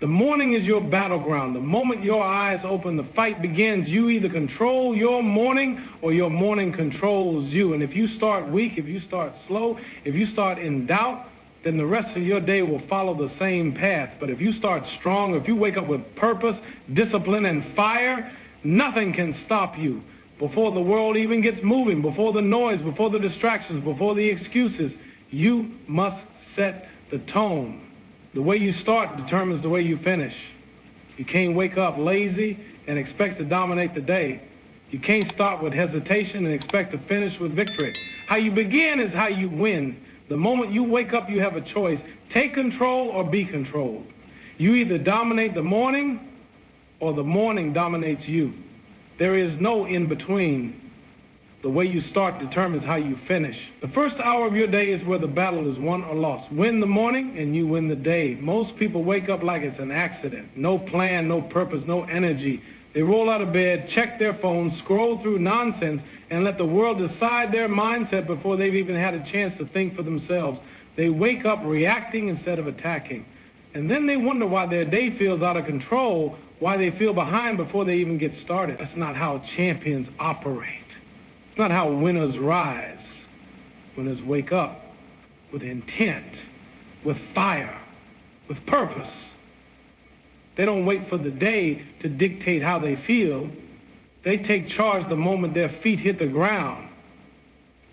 The morning is your battleground. The moment your eyes open, the fight begins. You either control your morning or your morning controls you. And if you start weak, if you start slow, if you start in doubt, then the rest of your day will follow the same path. But if you start strong, if you wake up with purpose, discipline, and fire, nothing can stop you. Before the world even gets moving, before the noise, before the distractions, before the excuses, you must set the tone. The way you start determines the way you finish. You can't wake up lazy and expect to dominate the day. You can't start with hesitation and expect to finish with victory. How you begin is how you win. The moment you wake up, you have a choice. Take control or be controlled. You either dominate the morning or the morning dominates you. There is no in between. The way you start determines how you finish. The first hour of your day is where the battle is won or lost. Win the morning and you win the day. Most people wake up like it's an accident. No plan, no purpose, no energy. They roll out of bed, check their phones, scroll through nonsense, and let the world decide their mindset before they've even had a chance to think for themselves. They wake up reacting instead of attacking. And then they wonder why their day feels out of control, why they feel behind before they even get started. That's not how champions operate. It's not how winners rise. Winners wake up with intent, with fire, with purpose. They don't wait for the day to dictate how they feel. They take charge the moment their feet hit the ground.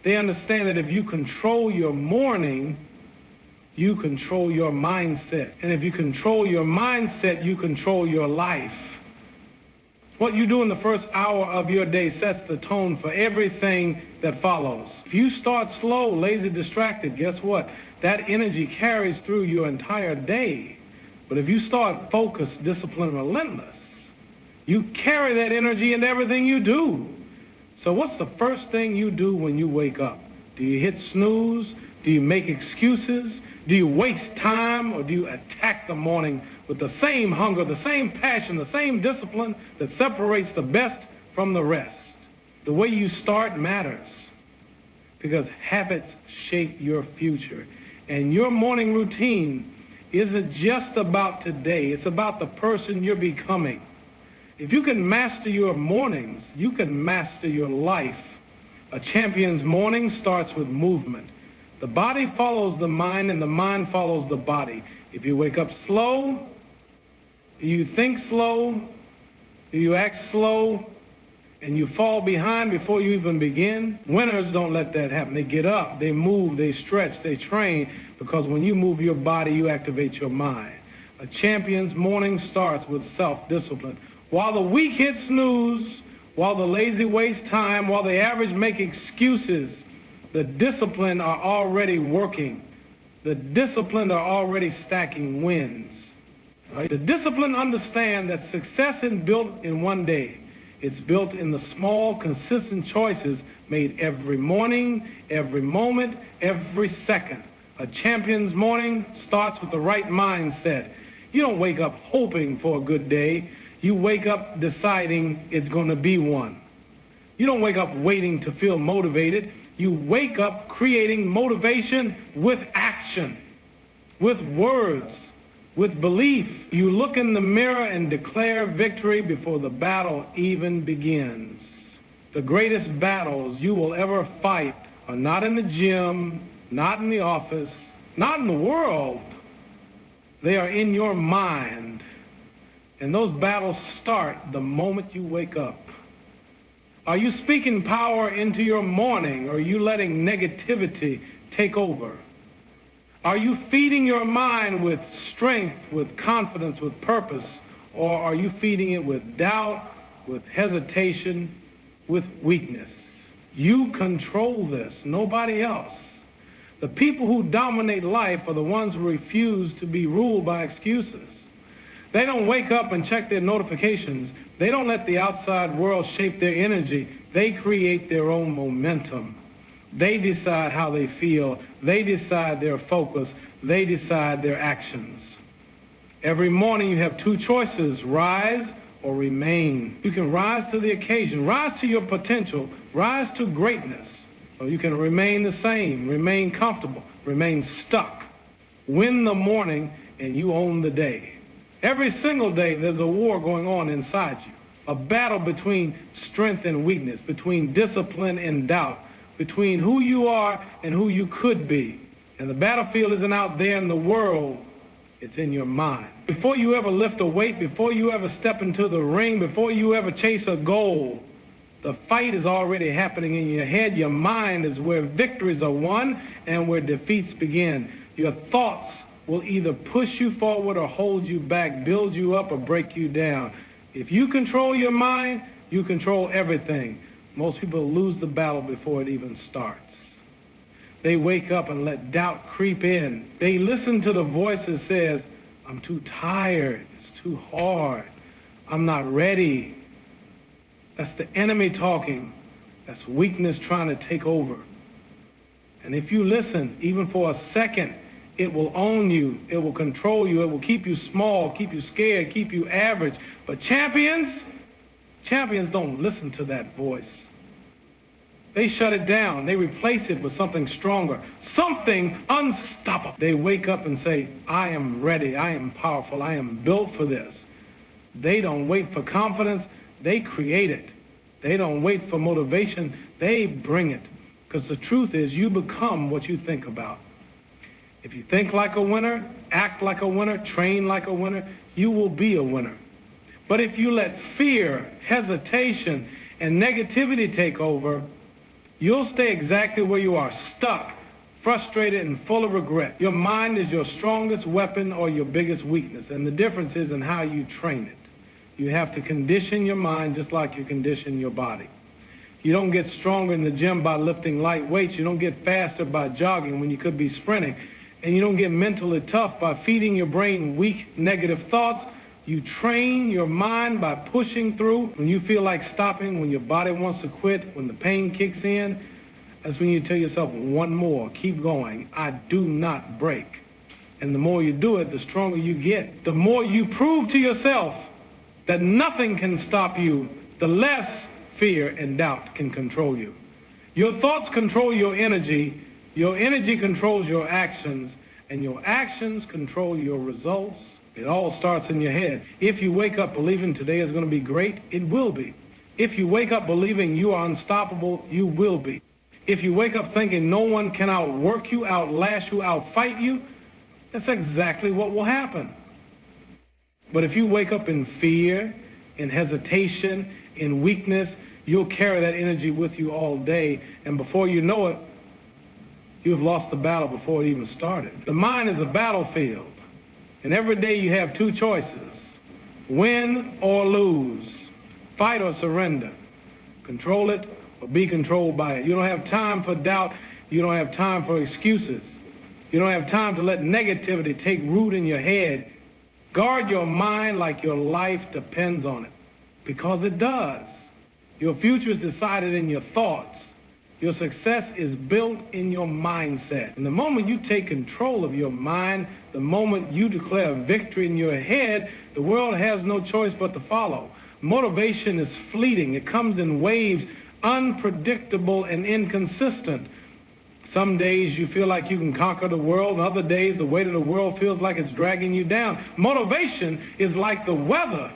They understand that if you control your morning, you control your mindset. And if you control your mindset, you control your life. What you do in the first hour of your day sets the tone for everything that follows. If you start slow, lazy, distracted, guess what? That energy carries through your entire day. But if you start focused, disciplined, relentless, you carry that energy into everything you do. So what's the first thing you do when you wake up? Do you hit snooze? Do you make excuses? Do you waste time, or do you attack the morning with the same hunger, the same passion, the same discipline that separates the best from the rest? The way you start matters because habits shape your future. And your morning routine isn't just about today. It's about the person you're becoming. If you can master your mornings, you can master your life. A champion's morning starts with movement. The body follows the mind and the mind follows the body. If you wake up slow, you think slow, you act slow, and you fall behind before you even begin, winners don't let that happen. They get up, they move, they stretch, they train, because when you move your body, you activate your mind. A champion's morning starts with self-discipline. While the weak hit snooze, while the lazy waste time, while the average make excuses, the disciplined are already working. The disciplined are already stacking wins. Right? The disciplined understand that success isn't built in one day. It's built in the small, consistent choices made every morning, every moment, every second. A champion's morning starts with the right mindset. You don't wake up hoping for a good day. You wake up deciding it's going to be one. You don't wake up waiting to feel motivated. You wake up creating motivation with action, with words, with belief. You look in the mirror and declare victory before the battle even begins. The greatest battles you will ever fight are not in the gym, not in the office, not in the world. They are in your mind. And those battles start the moment you wake up. Are you speaking power into your morning, or are you letting negativity take over? Are you feeding your mind with strength, with confidence, with purpose, or are you feeding it with doubt, with hesitation, with weakness? You control this, nobody else. The people who dominate life are the ones who refuse to be ruled by excuses. They don't wake up and check their notifications. They don't let the outside world shape their energy. They create their own momentum. They decide how they feel. They decide their focus. They decide their actions. Every morning you have two choices: rise or remain. You can rise to the occasion, rise to your potential, rise to greatness. Or you can remain the same, remain comfortable, remain stuck. Win the morning and you own the day. Every single day, there's a war going on inside you. A battle between strength and weakness, between discipline and doubt, between who you are and who you could be. And the battlefield isn't out there in the world, it's in your mind. Before you ever lift a weight, before you ever step into the ring, before you ever chase a goal, the fight is already happening in your head. Your mind is where victories are won and where defeats begin. Your thoughts will either push you forward or hold you back, build you up or break you down. If you control your mind, you control everything. Most people lose the battle before it even starts. They wake up and let doubt creep in. They listen to the voice that says, I'm too tired, it's too hard, I'm not ready. That's the enemy talking. That's weakness trying to take over. And if you listen, even for a second, it will own you, it will control you, it will keep you small, keep you scared, keep you average. But champions don't listen to that voice. They shut it down. They replace it with something stronger, something unstoppable. They wake up and say, I am ready, I am powerful, I am built for this. They don't wait for confidence, they create it. They don't wait for motivation, they bring it. Because the truth is, you become what you think about. If you think like a winner, act like a winner, train like a winner, you will be a winner. But if you let fear, hesitation, and negativity take over, you'll stay exactly where you are, stuck, frustrated, and full of regret. Your mind is your strongest weapon or your biggest weakness, and the difference is in how you train it. You have to condition your mind just like you condition your body. You don't get stronger in the gym by lifting light weights. You don't get faster by jogging when you could be sprinting. And you don't get mentally tough by feeding your brain weak, negative thoughts. You train your mind by pushing through. When you feel like stopping, when your body wants to quit, when the pain kicks in, that's when you tell yourself, one more, keep going. I do not break. And the more you do it, the stronger you get. The more you prove to yourself that nothing can stop you, the less fear and doubt can control you. Your thoughts control your energy controls your actions, and your actions control your results. It all starts in your head. If you wake up believing today is going to be great, it will be. If you wake up believing you are unstoppable, you will be. If you wake up thinking no one can outwork you, outlast you, outfight you, that's exactly what will happen. But if you wake up in fear, in hesitation, in weakness, you'll carry that energy with you all day, and before you know it, you've lost the battle before it even started. The mind is a battlefield, and every day you have two choices: win or lose, fight or surrender, control it or be controlled by it. You don't have time for doubt. You don't have time for excuses. You don't have time to let negativity take root in your head. Guard your mind like your life depends on it, because it does. Your future is decided in your thoughts. Your success is built in your mindset. And the moment you take control of your mind, the moment you declare victory in your head, the world has no choice but to follow. Motivation is fleeting. It comes in waves, unpredictable and inconsistent. Some days you feel like you can conquer the world, and other days the weight of the world feels like it's dragging you down. Motivation is like the weather.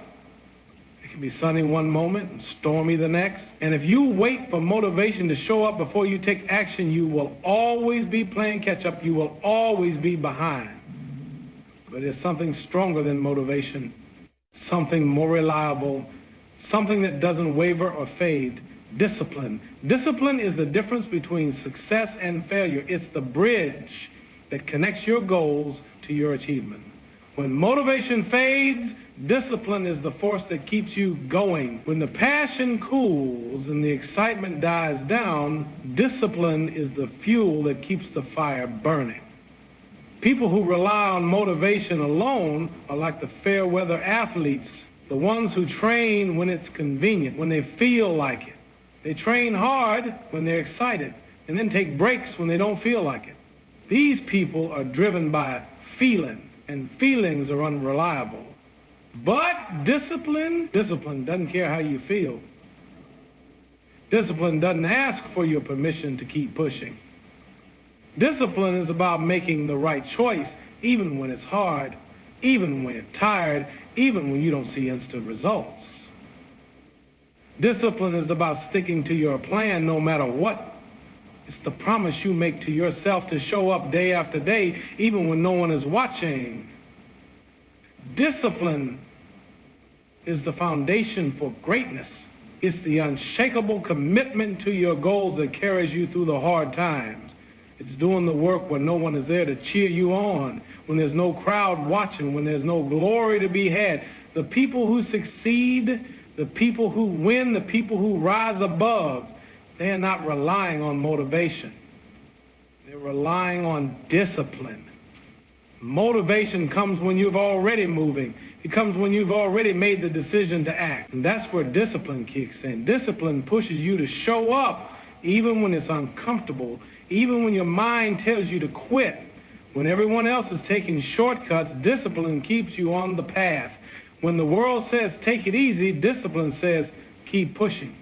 It can be sunny one moment and stormy the next. And if you wait for motivation to show up before you take action, you will always be playing catch up. You will always be behind. But there's something stronger than motivation, something more reliable, something that doesn't waver or fade. Discipline. Discipline is the difference between success and failure. It's the bridge that connects your goals to your achievement. When motivation fades, discipline is the force that keeps you going. When the passion cools and the excitement dies down, discipline is the fuel that keeps the fire burning. People who rely on motivation alone are like the fair weather athletes, the ones who train when it's convenient, when they feel like it. They train hard when they're excited and then take breaks when they don't feel like it. These people are driven by feeling, and feelings are unreliable. But discipline doesn't care how you feel. Discipline doesn't ask for your permission to keep pushing. Discipline is about making the right choice even when it's hard. even when you're tired, even when you don't see instant results. Discipline is about sticking to your plan no matter what. It's the promise you make to yourself to show up day after day, even when no one is watching. Discipline is the foundation for greatness. It's the unshakable commitment to your goals that carries you through the hard times. It's doing the work when no one is there to cheer you on, when there's no crowd watching, when there's no glory to be had. The people who succeed, the people who win, the people who rise above, they are not relying on motivation. They're relying on discipline. Motivation comes when you've already moving. It comes when you've already made the decision to act. And that's where discipline kicks in. Discipline pushes you to show up even when it's uncomfortable, even when your mind tells you to quit. When everyone else is taking shortcuts, discipline keeps you on the path. When the world says take it easy, discipline says keep pushing.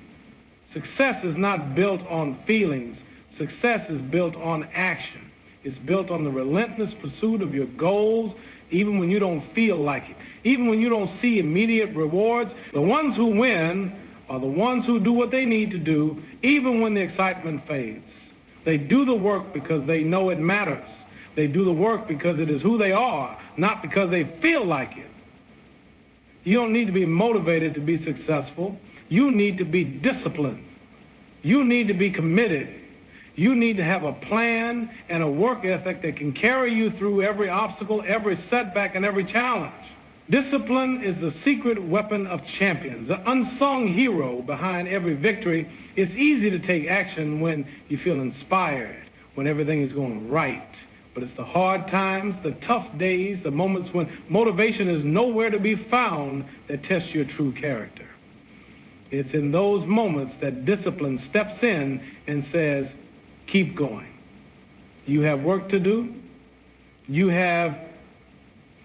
Success is not built on feelings. Success is built on action. It's built on the relentless pursuit of your goals, even when you don't feel like it, even when you don't see immediate rewards. The ones who win are the ones who do what they need to do, even when the excitement fades. They do the work because they know it matters. They do the work because it is who they are, not because they feel like it. You don't need to be motivated to be successful. You need to be disciplined. You need to be committed. You need to have a plan and a work ethic that can carry you through every obstacle, every setback, and every challenge. Discipline is the secret weapon of champions, the unsung hero behind every victory. It's easy to take action when you feel inspired, when everything is going right. But it's the hard times, the tough days, the moments when motivation is nowhere to be found that test your true character. It's in those moments that discipline steps in and says, keep going. You have work to do. You have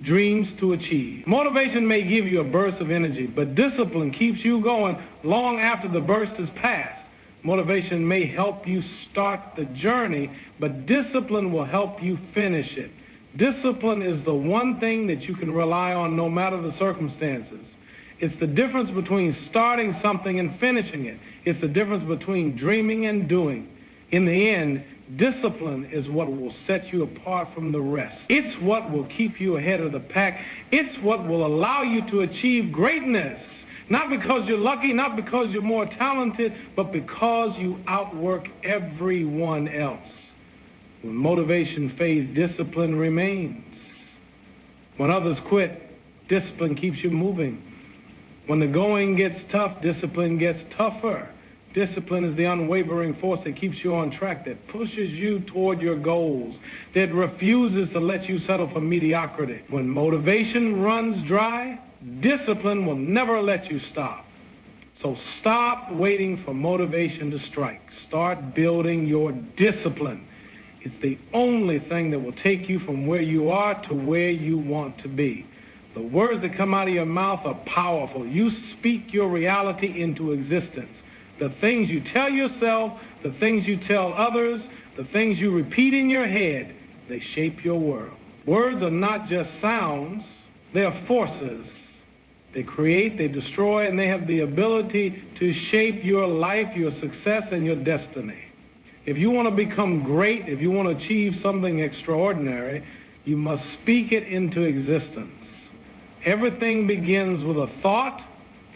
dreams to achieve. Motivation may give you a burst of energy, but discipline keeps you going long after the burst is past. Motivation may help you start the journey, but discipline will help you finish it. Discipline is the one thing that you can rely on no matter the circumstances. It's the difference between starting something and finishing it. It's the difference between dreaming and doing. In the end, discipline is what will set you apart from the rest. It's what will keep you ahead of the pack. It's what will allow you to achieve greatness. Not because you're lucky, not because you're more talented, but because you outwork everyone else. When motivation fades, discipline remains. When others quit, discipline keeps you moving. When the going gets tough, discipline gets tougher. Discipline is the unwavering force that keeps you on track, that pushes you toward your goals, that refuses to let you settle for mediocrity. When motivation runs dry, discipline will never let you stop. So stop waiting for motivation to strike. Start building your discipline. It's the only thing that will take you from where you are to where you want to be. The words that come out of your mouth are powerful. You speak your reality into existence. The things you tell yourself, the things you tell others, the things you repeat in your head, they shape your world. Words are not just sounds, they are forces. They create, they destroy, and they have the ability to shape your life, your success, and your destiny. If you want to become great, if you want to achieve something extraordinary, you must speak it into existence. Everything begins with a thought,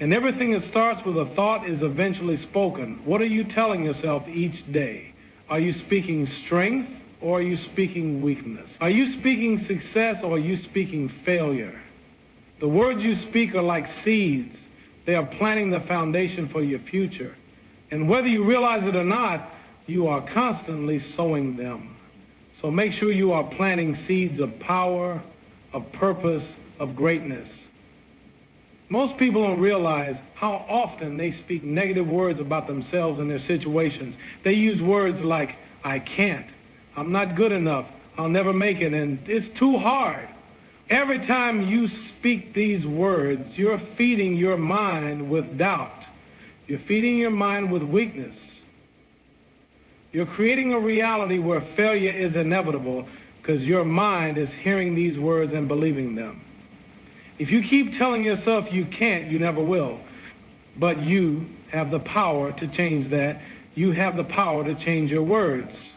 and everything that starts with a thought is eventually spoken. What are you telling yourself each day? Are you speaking strength or are you speaking weakness? Are you speaking success or are you speaking failure? The words you speak are like seeds. They are planting the foundation for your future. And whether you realize it or not, you are constantly sowing them. So make sure you are planting seeds of power, of purpose, of greatness. Most people don't realize how often they speak negative words about themselves and their situations. They use words like, I can't, I'm not good enough, I'll never make it, and it's too hard. Every time you speak these words, you're feeding your mind with doubt. You're feeding your mind with weakness. You're creating a reality where failure is inevitable because your mind is hearing these words and believing them. If you keep telling yourself you can't, you never will. But you have the power to change that. You have the power to change your words.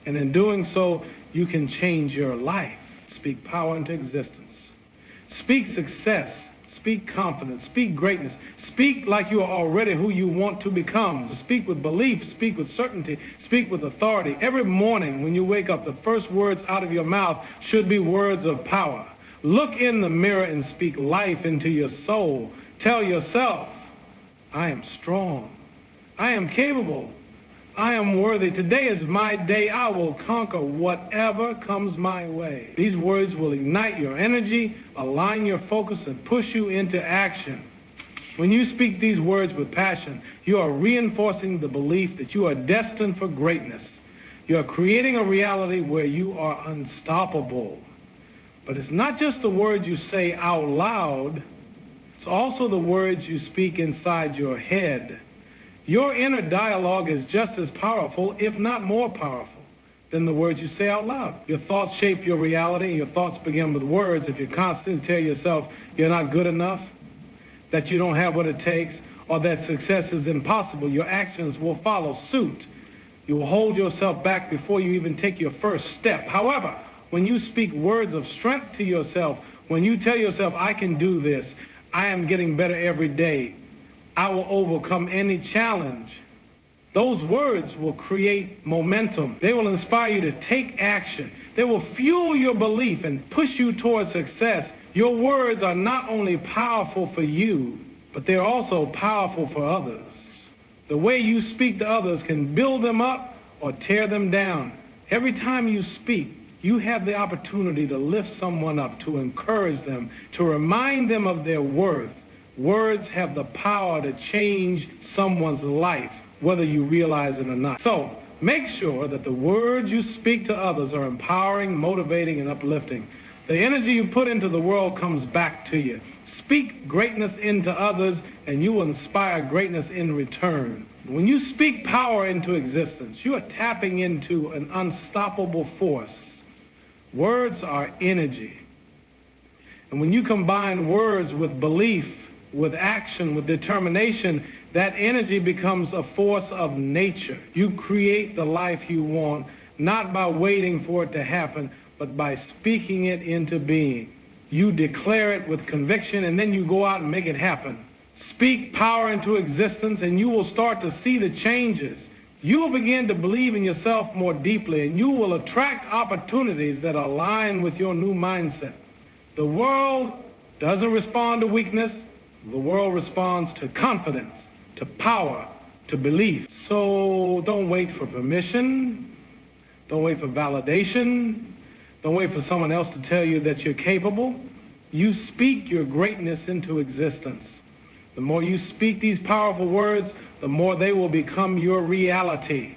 And in doing so, you can change your life. Speak power into existence. Speak success. Speak confidence. Speak greatness. Speak like you are already who you want to become. Speak with belief. Speak with certainty. Speak with authority. Every morning when you wake up, the first words out of your mouth should be words of power. Look in the mirror and speak life into your soul. Tell yourself, I am strong. I am capable. I am worthy. Today is my day. I will conquer whatever comes my way. These words will ignite your energy, align your focus, and push you into action. When you speak these words with passion, you are reinforcing the belief that you are destined for greatness. You are creating a reality where you are unstoppable. But it's not just the words you say out loud, it's also the words you speak inside your head. Your inner dialogue is just as powerful, if not more powerful, than the words you say out loud. Your thoughts shape your reality, and your thoughts begin with words. If you constantly tell yourself you're not good enough, that you don't have what it takes, or that success is impossible, your actions will follow suit. You will hold yourself back before you even take your first step. However, when you speak words of strength to yourself, when you tell yourself, I can do this, I am getting better every day, I will overcome any challenge, those words will create momentum. They will inspire you to take action. They will fuel your belief and push you towards success. Your words are not only powerful for you, but they're also powerful for others. The way you speak to others can build them up or tear them down. Every time you speak, you have the opportunity to lift someone up, to encourage them, to remind them of their worth. Words have the power to change someone's life, whether you realize it or not. So make sure that the words you speak to others are empowering, motivating, and uplifting. The energy you put into the world comes back to you. Speak greatness into others, and you will inspire greatness in return. When you speak power into existence, you are tapping into an unstoppable force. Words are energy. And when you combine words with belief, with action, with determination, that energy becomes a force of nature. You create the life you want, not by waiting for it to happen, but by speaking it into being. You declare it with conviction, and then you go out and make it happen. Speak power into existence, and you will start to see the changes. You will begin to believe in yourself more deeply, and you will attract opportunities that align with your new mindset. The world doesn't respond to weakness. The world responds to confidence, to power, to belief. So don't wait for permission. Don't wait for validation. Don't wait for someone else to tell you that you're capable. You speak your greatness into existence. The more you speak these powerful words, the more they will become your reality.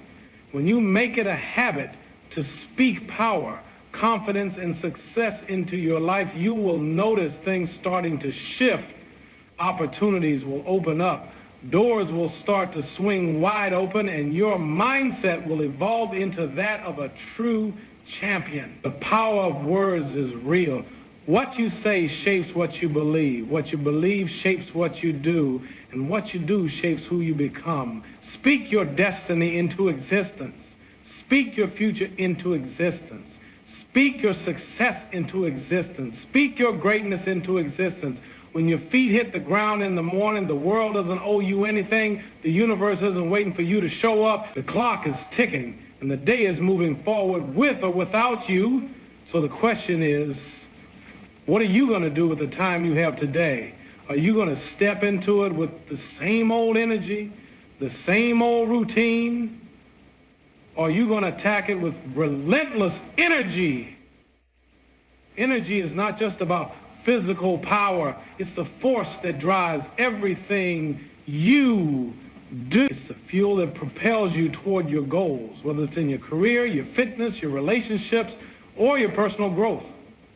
When you make it a habit to speak power, confidence, and success into your life, you will notice things starting to shift. Opportunities will open up. Doors will start to swing wide open, and your mindset will evolve into that of a true champion. The power of words is real. What you say shapes what you believe. What you believe shapes what you do, and what you do shapes who you become. Speak your destiny into existence. Speak your future into existence. Speak your success into existence. Speak your greatness into existence. When your feet hit the ground in the morning, the world doesn't owe you anything. The universe isn't waiting for you to show up. The clock is ticking, and the day is moving forward with or without you. So the question is, what are you going to do with the time you have today? Are you going to step into it with the same old energy, the same old routine? Or are you going to attack it with relentless energy? Energy is not just about physical power. It's the force that drives everything you do. It's the fuel that propels you toward your goals, whether it's in your career, your fitness, your relationships, or your personal growth.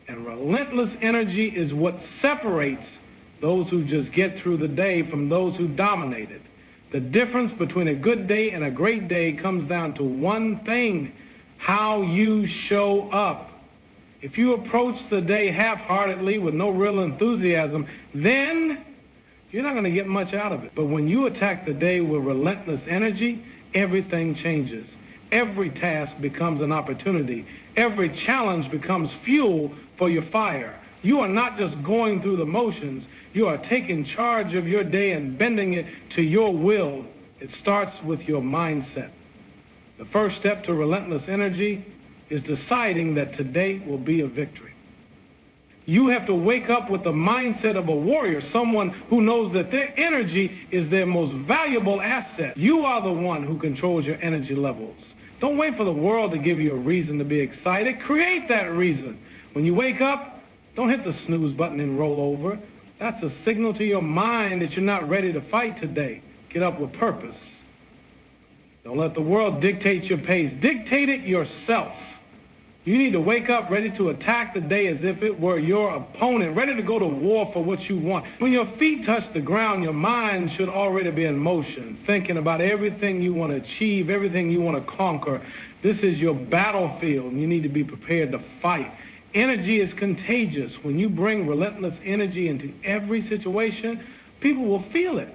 And relentless energy is what separates those who just get through the day from those who dominate it. The difference between a good day and a great day comes down to one thing: how you show up. If you approach the day half-heartedly with no real enthusiasm, then you're not going to get much out of it. But when you attack the day with relentless energy, everything changes. Every task becomes an opportunity. Every challenge becomes fuel for your fire. You are not just going through the motions. You are taking charge of your day and bending it to your will. It starts with your mindset. The first step to relentless energy is deciding that today will be a victory. You have to wake up with the mindset of a warrior, someone who knows that their energy is their most valuable asset. You are the one who controls your energy levels. Don't wait for the world to give you a reason to be excited. Create that reason. When you wake up, don't hit the snooze button and roll over. That's a signal to your mind that you're not ready to fight today. Get up with purpose. Don't let the world dictate your pace. Dictate it yourself. You need to wake up ready to attack the day as if it were your opponent, ready to go to war for what you want. When your feet touch the ground, your mind should already be in motion, thinking about everything you want to achieve, everything you want to conquer. This is your battlefield, and you need to be prepared to fight. Energy is contagious. When you bring relentless energy into every situation, people will feel it.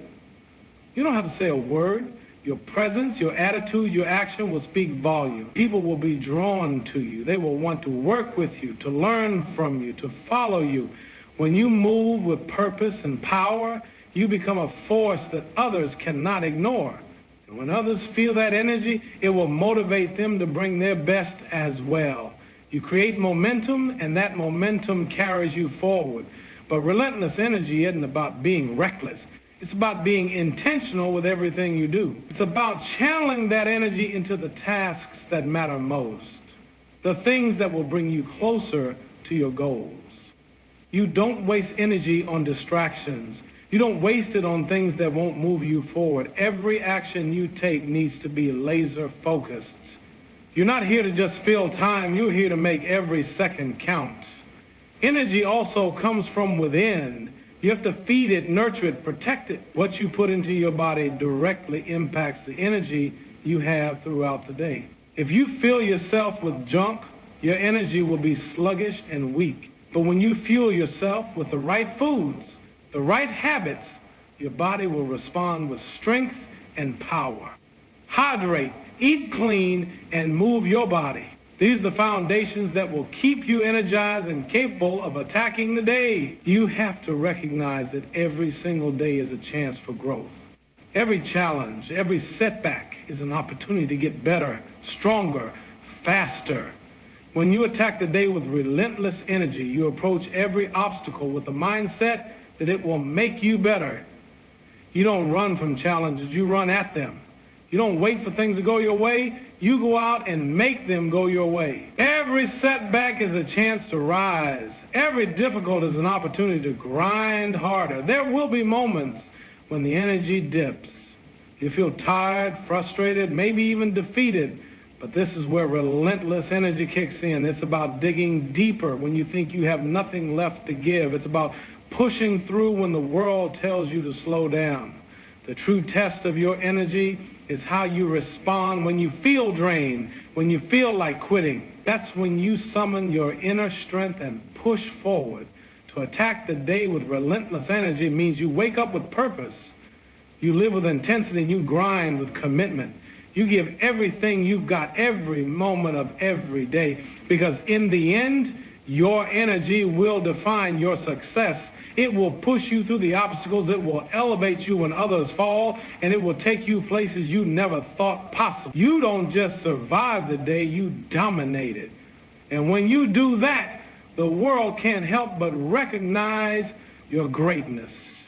You don't have to say a word. Your presence, your attitude, your action will speak volume. People will be drawn to you. They will want to work with you, to learn from you, to follow you. When you move with purpose and power, you become a force that others cannot ignore. And when others feel that energy, it will motivate them to bring their best as well. You create momentum, and that momentum carries you forward. But relentless energy isn't about being reckless. It's about being intentional with everything you do. It's about channeling that energy into the tasks that matter most, the things that will bring you closer to your goals. You don't waste energy on distractions. You don't waste it on things that won't move you forward. Every action you take needs to be laser focused. You're not here to just fill time. You're here to make every second count. Energy also comes from within. You have to feed it, nurture it, protect it. What you put into your body directly impacts the energy you have throughout the day. If you fill yourself with junk, your energy will be sluggish and weak. But when you fuel yourself with the right foods, the right habits, your body will respond with strength and power. Hydrate, eat clean, and move your body. These are the foundations that will keep you energized and capable of attacking the day. You have to recognize that every single day is a chance for growth. Every challenge, every setback is an opportunity to get better, stronger, faster. When you attack the day with relentless energy, you approach every obstacle with a mindset that it will make you better. You don't run from challenges, you run at them. You don't wait for things to go your way. You go out and make them go your way. Every setback is a chance to rise. Every difficulty is an opportunity to grind harder. There will be moments when the energy dips. You feel tired, frustrated, maybe even defeated. But this is where relentless energy kicks in. It's about digging deeper when you think you have nothing left to give. It's about pushing through when the world tells you to slow down. The true test of your energy is how you respond when you feel drained, when you feel like quitting. That's when you summon your inner strength and push forward. To attack the day with relentless energy means you wake up with purpose. You live with intensity and you grind with commitment. You give everything you've got every moment of every day, because in the end, your energy will define your success. It will push you through the obstacles. It will elevate you when others fall, and it will take you places you never thought possible. You don't just survive the day, you dominate it. And when you do that, the world can't help but recognize your greatness.